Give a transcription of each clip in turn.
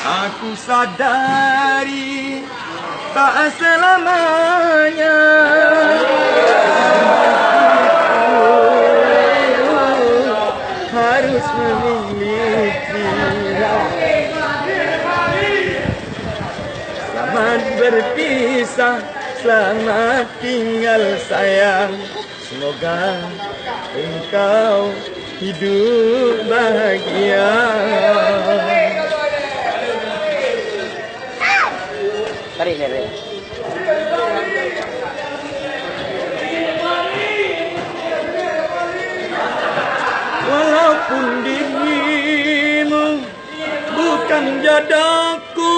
Aku sadari tak selamanya harus memiliki. Selamat berpisah, selamat tinggal sayang. Semoga engkau hidup bahagia. Tarik. Walaupun dirimu bukan jodohku,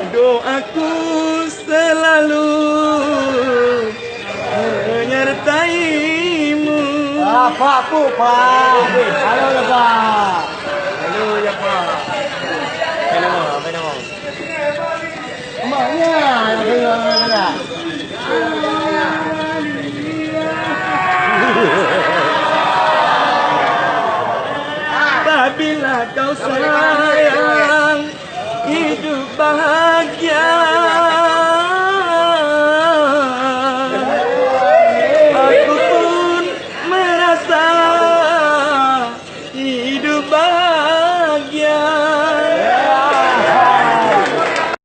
doaku selalu menyertaimu. Pak, Pak. Halo ya, Pak. Halo ya Pak. Apa nama? Emaknya yang dengar mana? Apabila kau sayang hidup bahagia,